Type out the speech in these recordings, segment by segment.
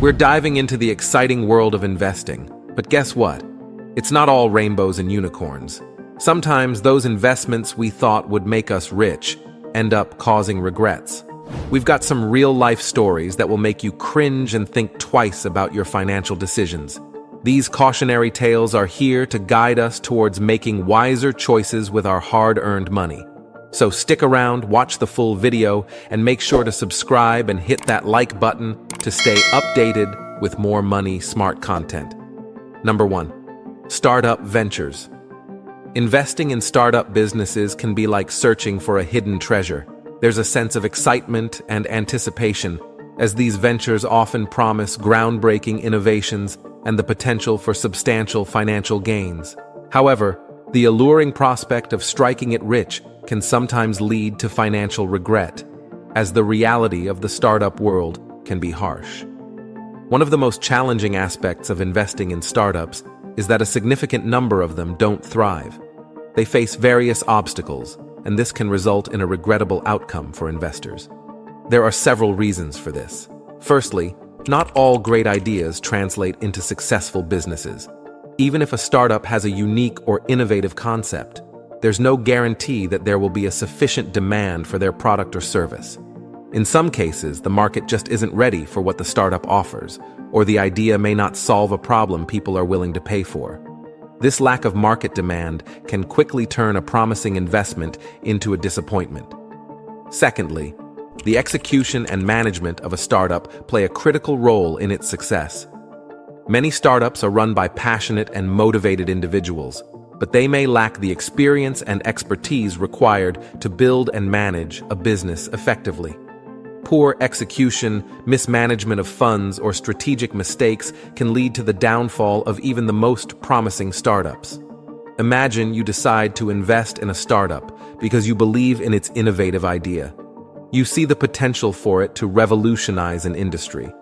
We're diving into the exciting world of investing, but guess what? It's not all rainbows and unicorns. Sometimes those investments we thought would make us rich end up causing regrets. We've got some real-life stories that will make you cringe and think twice about your financial decisions. These cautionary tales are here to guide us towards making wiser choices with our hard-earned money. So stick around, watch the full video, and make sure to subscribe and hit that like button to stay updated with more money smart content. Number 1. Startup ventures. Investing in startup businesses can be like searching for a hidden treasure. There's a sense of excitement and anticipation, as these ventures often promise groundbreaking innovations and the potential for substantial financial gains. However, the alluring prospect of striking it rich can sometimes lead to financial regret, as the reality of the startup world can be harsh. One of the most challenging aspects of investing in startups is that a significant number of them don't thrive. They face various obstacles, and this can result in a regrettable outcome for investors. There are several reasons for this. Firstly, not all great ideas translate into successful businesses. Even if a startup has a unique or innovative concept, there's no guarantee that there will be a sufficient demand for their product or service. In some cases, the market just isn't ready for what the startup offers, or the idea may not solve a problem people are willing to pay for. This lack of market demand can quickly turn a promising investment into a disappointment. Secondly, the execution and management of a startup play a critical role in its success. Many startups are run by passionate and motivated individuals, but they may lack the experience and expertise required to build and manage a business effectively. Poor execution, mismanagement of funds, or strategic mistakes can lead to the downfall of even the most promising startups. Imagine you decide to invest in a startup because you believe in its innovative idea. You see the potential for it to revolutionize an industry.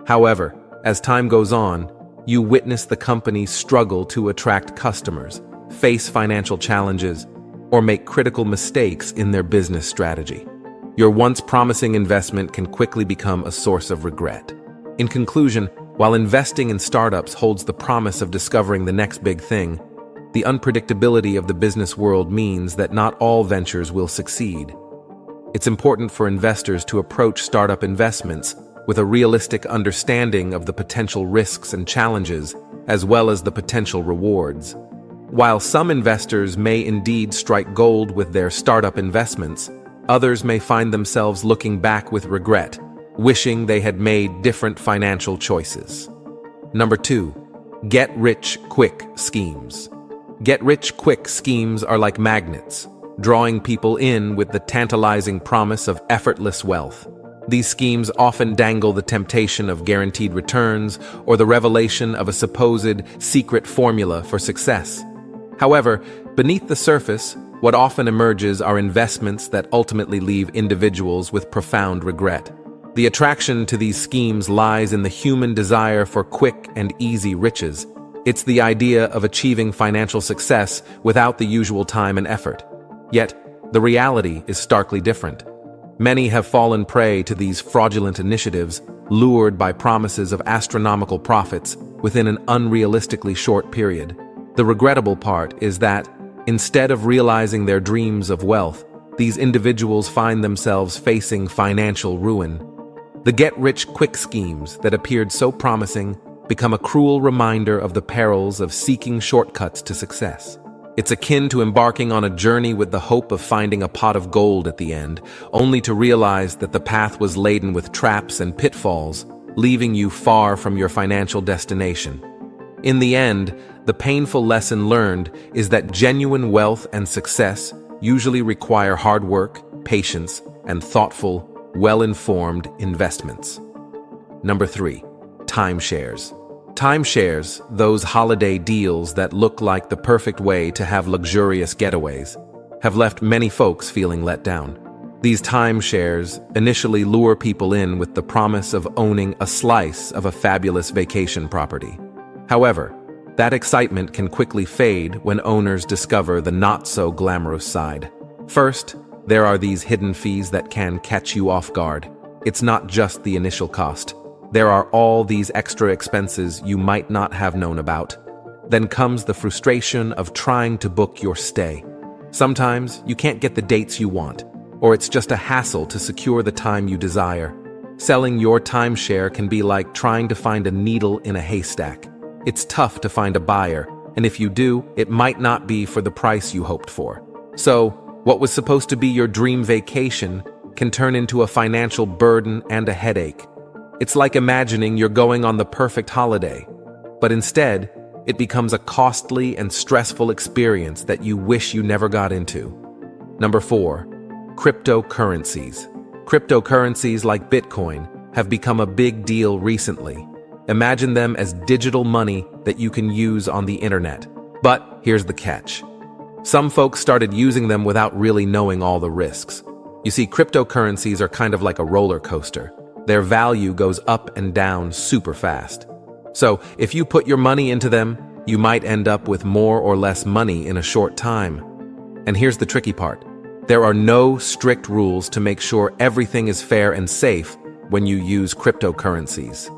However, as time goes on, you witness the company struggle to attract customers, face financial challenges, or make critical mistakes in their business strategy. Your once promising investment can quickly become a source of regret. In conclusion, while investing in startups holds the promise of discovering the next big thing, the unpredictability of the business world means that not all ventures will succeed. It's important for investors to approach startup investments with a realistic understanding of the potential risks and challenges, as well as the potential rewards. While some investors may indeed strike gold with their startup investments, others may find themselves looking back with regret, wishing they had made different financial choices. Number 2. Get-rich-quick schemes. Get-rich-quick schemes are like magnets, drawing people in with the tantalizing promise of effortless wealth. These schemes often dangle the temptation of guaranteed returns or the revelation of a supposed secret formula for success. However, beneath the surface, what often emerges are investments that ultimately leave individuals with profound regret. The attraction to these schemes lies in the human desire for quick and easy riches. It's the idea of achieving financial success without the usual time and effort. Yet, the reality is starkly different. Many have fallen prey to these fraudulent initiatives, lured by promises of astronomical profits within an unrealistically short period. The regrettable part is that, instead of realizing their dreams of wealth, these individuals find themselves facing financial ruin. The get-rich-quick schemes that appeared so promising become a cruel reminder of the perils of seeking shortcuts to success. It's akin to embarking on a journey with the hope of finding a pot of gold at the end, only to realize that the path was laden with traps and pitfalls, leaving you far from your financial destination. In the end, the painful lesson learned is that genuine wealth and success usually require hard work, patience, and thoughtful, well-informed investments. Number 3. Timeshares. Timeshares, those holiday deals that look like the perfect way to have luxurious getaways, have left many folks feeling let down. These timeshares initially lure people in with the promise of owning a slice of a fabulous vacation property. However, that excitement can quickly fade when owners discover the not-so-glamorous side. First, there are these hidden fees that can catch you off guard. It's not just the initial cost. there are all these extra expenses you might not have known about. Then comes the frustration of trying to book your stay. Sometimes you can't get the dates you want, or it's just a hassle to secure the time you desire. Selling your timeshare can be like trying to find a needle in a haystack. It's tough to find a buyer, and if you do, it might not be for the price you hoped for. So, what was supposed to be your dream vacation can turn into a financial burden and a headache. It's like imagining you're going on the perfect holiday, but instead, it becomes a costly and stressful experience that you wish you never got into. Number 4, cryptocurrencies. Cryptocurrencies like Bitcoin have become a big deal recently. Imagine them as digital money that you can use on the internet. But here's the catch. Some folks started using them without really knowing all the risks. You see, cryptocurrencies are kind of like a roller coaster. Their value goes up and down super fast. So if you put your money into them, you might end up with more or less money in a short time. And here's the tricky part. There are no strict rules to make sure everything is fair and safe when you use cryptocurrencies.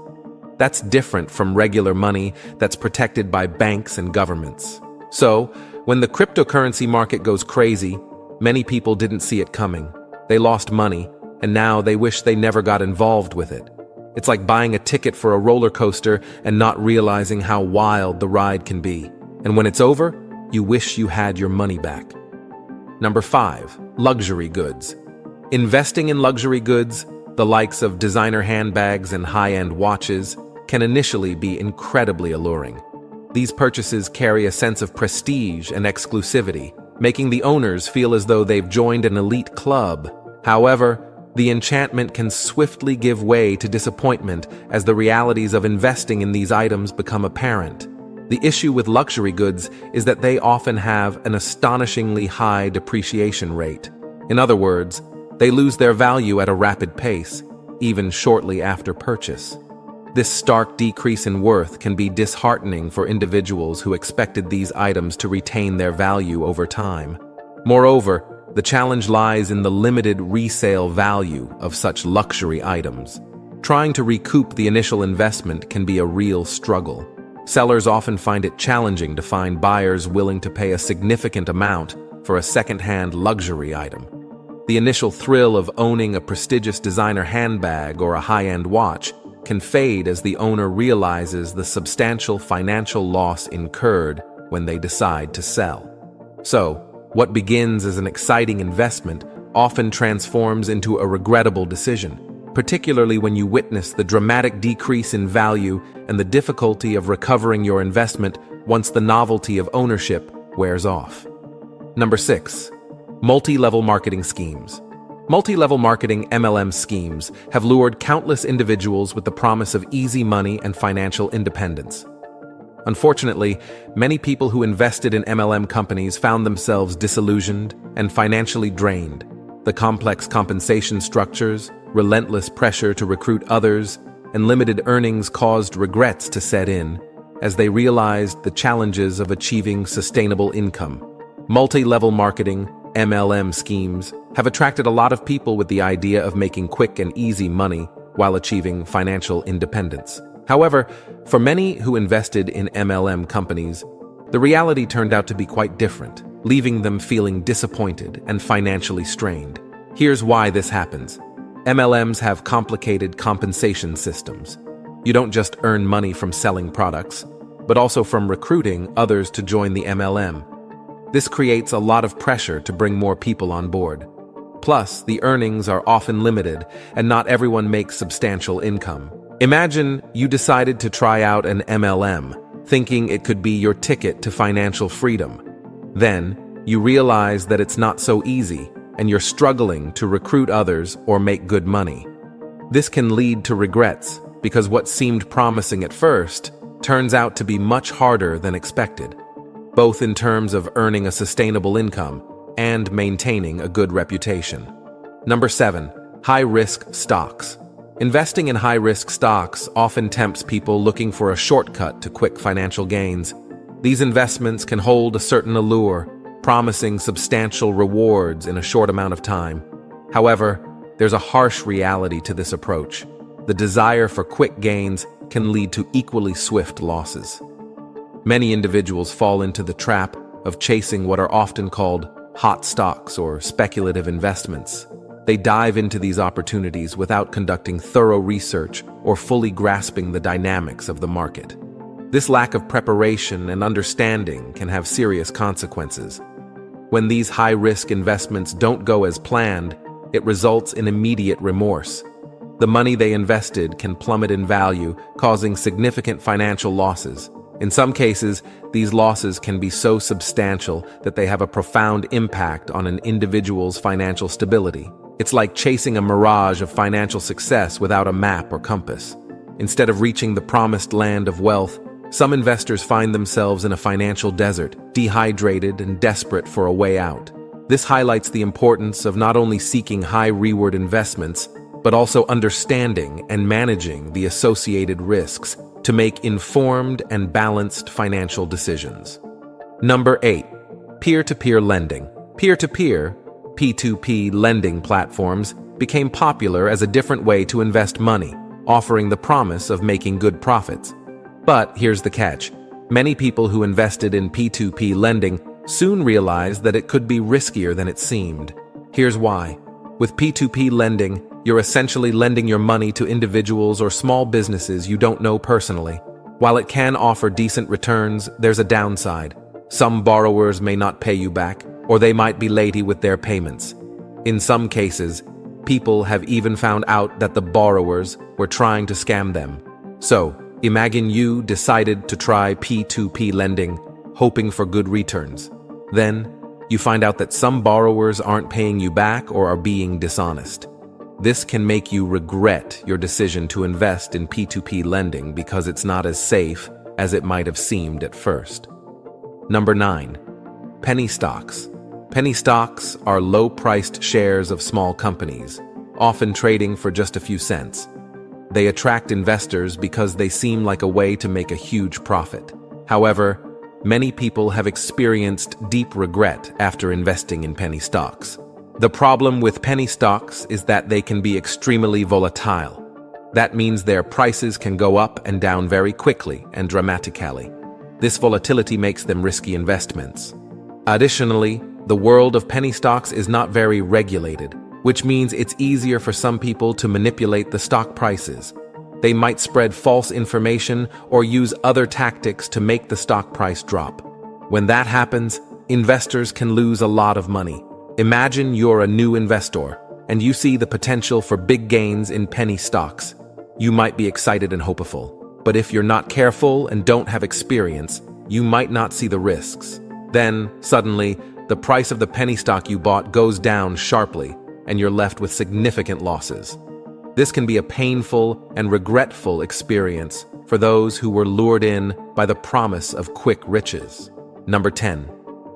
That's different from regular money that's protected by banks and governments. So, when the cryptocurrency market goes crazy, many people didn't see it coming. They lost money, and now they wish they never got involved with it. It's like buying a ticket for a roller coaster and not realizing how wild the ride can be. And when it's over, you wish you had your money back. Number 5, luxury goods. Investing in luxury goods, the likes of designer handbags and high-end watches, can initially be incredibly alluring. These purchases carry a sense of prestige and exclusivity, making the owners feel as though they've joined an elite club. However, the enchantment can swiftly give way to disappointment as the realities of investing in these items become apparent. The issue with luxury goods is that they often have an astonishingly high depreciation rate. In other words, they lose their value at a rapid pace, even shortly after purchase. This stark decrease in worth can be disheartening for individuals who expected these items to retain their value over time. Moreover, the challenge lies in the limited resale value of such luxury items. Trying to recoup the initial investment can be a real struggle. Sellers often find it challenging to find buyers willing to pay a significant amount for a second-hand luxury item. The initial thrill of owning a prestigious designer handbag or a high-end watch can fade as the owner realizes the substantial financial loss incurred when they decide to sell. So, what begins as an exciting investment often transforms into a regrettable decision, particularly when you witness the dramatic decrease in value and the difficulty of recovering your investment once the novelty of ownership wears off. Number 6, multi-level marketing schemes. Multi-level marketing (MLM) schemes have lured countless individuals with the promise of easy money and financial independence. Unfortunately, many people who invested in MLM companies found themselves disillusioned and financially drained. The complex compensation structures, relentless pressure to recruit others, and limited earnings caused regrets to set in as they realized the challenges of achieving sustainable income. Multi-level marketing (MLM) schemes have attracted a lot of people with the idea of making quick and easy money while achieving financial independence. However, for many who invested in MLM companies, the reality turned out to be quite different, leaving them feeling disappointed and financially strained. Here's why this happens. MLMs have complicated compensation systems. You don't just earn money from selling products, but also from recruiting others to join the MLM. This creates a lot of pressure to bring more people on board. Plus, the earnings are often limited, and not everyone makes substantial income. Imagine you decided to try out an MLM, thinking it could be your ticket to financial freedom. Then, you realize that it's not so easy, and you're struggling to recruit others or make good money. This can lead to regrets, because what seemed promising at first turns out to be much harder than expected, both in terms of earning a sustainable income and maintaining a good reputation. Number 7, high-risk stocks. Investing in high-risk stocks often tempts people looking for a shortcut to quick financial gains. These investments can hold a certain allure, promising substantial rewards in a short amount of time. However, there's a harsh reality to this approach. the desire for quick gains can lead to equally swift losses. Many individuals fall into the trap of chasing what are often called hot stocks or speculative investments. They dive into these opportunities without conducting thorough research or fully grasping the dynamics of the market. This lack of preparation and understanding can have serious consequences. When these high-risk investments don't go as planned, it results in immediate remorse. The money they invested can plummet in value, causing significant financial losses. In some cases, these losses can be so substantial that they have a profound impact on an individual's financial stability. It's like chasing a mirage of financial success without a map or compass. Instead of reaching the promised land of wealth, some investors find themselves in a financial desert, dehydrated and desperate for a way out. This highlights the importance of not only seeking high-reward investments, but also understanding and managing the associated risks to make informed and balanced financial decisions. Number 8. Peer-to-peer lending. Peer-to-peer, P2P lending platforms became popular as a different way to invest money, offering the promise of making good profits. But here's the catch. Many people who invested in P2P lending soon realized that it could be riskier than it seemed. Here's why. With P2P lending, you're essentially lending your money to individuals or small businesses you don't know personally. While it can offer decent returns, there's a downside. Some borrowers may not pay you back, or they might be late with their payments. In some cases, people have even found out that the borrowers were trying to scam them. So, imagine you decided to try P2P lending, hoping for good returns. Then, you find out that some borrowers aren't paying you back or are being dishonest. This can make you regret your decision to invest in P2P lending because it's not as safe as it might have seemed at first. Number 9. Penny stocks. Penny stocks are low-priced shares of small companies, often trading for just a few cents. They attract investors because they seem like a way to make a huge profit. However, many people have experienced deep regret after investing in penny stocks. The problem with penny stocks is that they can be extremely volatile. That means their prices can go up and down very quickly and dramatically. This volatility makes them risky investments. Additionally, the world of penny stocks is not very regulated, which means it's easier for some people to manipulate the stock prices. They might spread false information or use other tactics to make the stock price drop. When that happens, investors can lose a lot of money. Imagine you're a new investor and you see the potential for big gains in penny stocks. You might be excited and hopeful, but if you're not careful and don't have experience, you might not see the risks. Then, suddenly, the price of the penny stock you bought goes down sharply, and you're left with significant losses. This can be a painful and regretful experience for those who were lured in by the promise of quick riches. Number 10.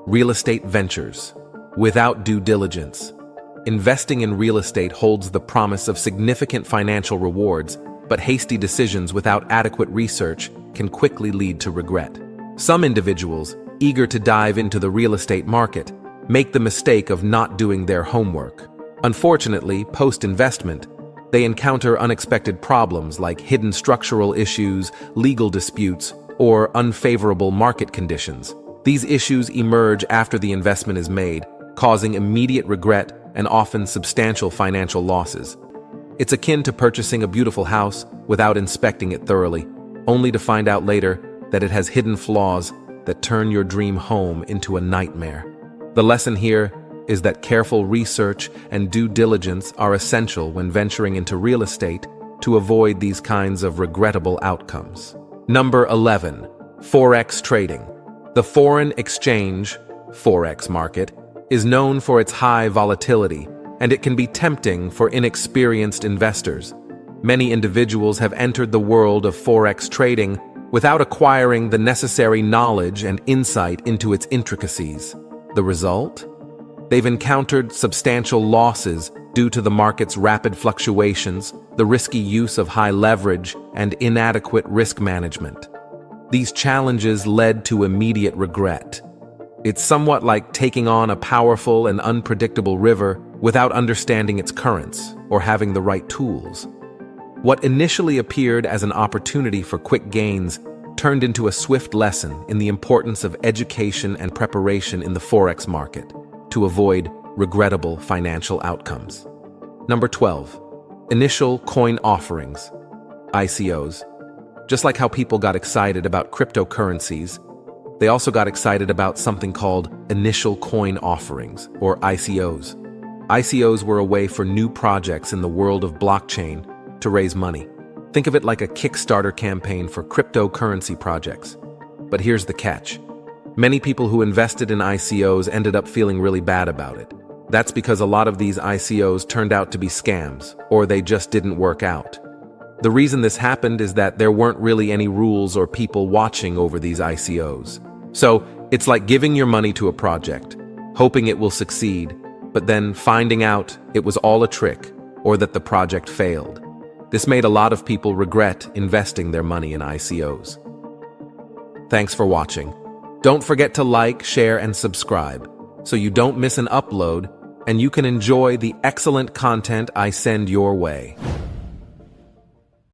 Real estate ventures. Without due diligence. Investing in real estate holds the promise of significant financial rewards, but hasty decisions without adequate research can quickly lead to regret. Some individuals, eager to dive into the real estate market, make the mistake of not doing their homework. Unfortunately, post-investment, they encounter unexpected problems like hidden structural issues, legal disputes, or unfavorable market conditions. These issues emerge after the investment is made, causing immediate regret and often substantial financial losses. It's akin to purchasing a beautiful house without inspecting it thoroughly, only to find out later that it has hidden flaws that turn your dream home into a nightmare. The lesson here is that careful research and due diligence are essential when venturing into real estate to avoid these kinds of regrettable outcomes. Number 11. Forex Trading. The foreign exchange, Forex market, is known for its high volatility, and it can be tempting for inexperienced investors. Many individuals have entered the world of Forex trading without acquiring the necessary knowledge and insight into its intricacies. The result? They've encountered substantial losses due to the market's rapid fluctuations, the risky use of high leverage, and inadequate risk management. These challenges led to immediate regret. It's somewhat like taking on a powerful and unpredictable river without understanding its currents or having the right tools. What initially appeared as an opportunity for quick gains turned into a swift lesson in the importance of education and preparation in the Forex market to avoid regrettable financial outcomes. Number 12. Initial coin offerings, ICOs. Just like how people got excited about cryptocurrencies, they also got excited about something called initial coin offerings, or ICOs. ICOs were a way for new projects in the world of blockchain to raise money. Think of it like a Kickstarter campaign for cryptocurrency projects. But here's the catch. Many people who invested in ICOs ended up feeling really bad about it. That's because a lot of these ICOs turned out to be scams, or they just didn't work out. The reason this happened is that there weren't really any rules or people watching over these ICOs. So, it's like giving your money to a project, hoping it will succeed, but then finding out it was all a trick, or that the project failed. This made a lot of people regret investing their money in ICOs. Thanks for watching. Don't forget to like, share, and subscribe so you don't miss an upload and you can enjoy the excellent content I send your way.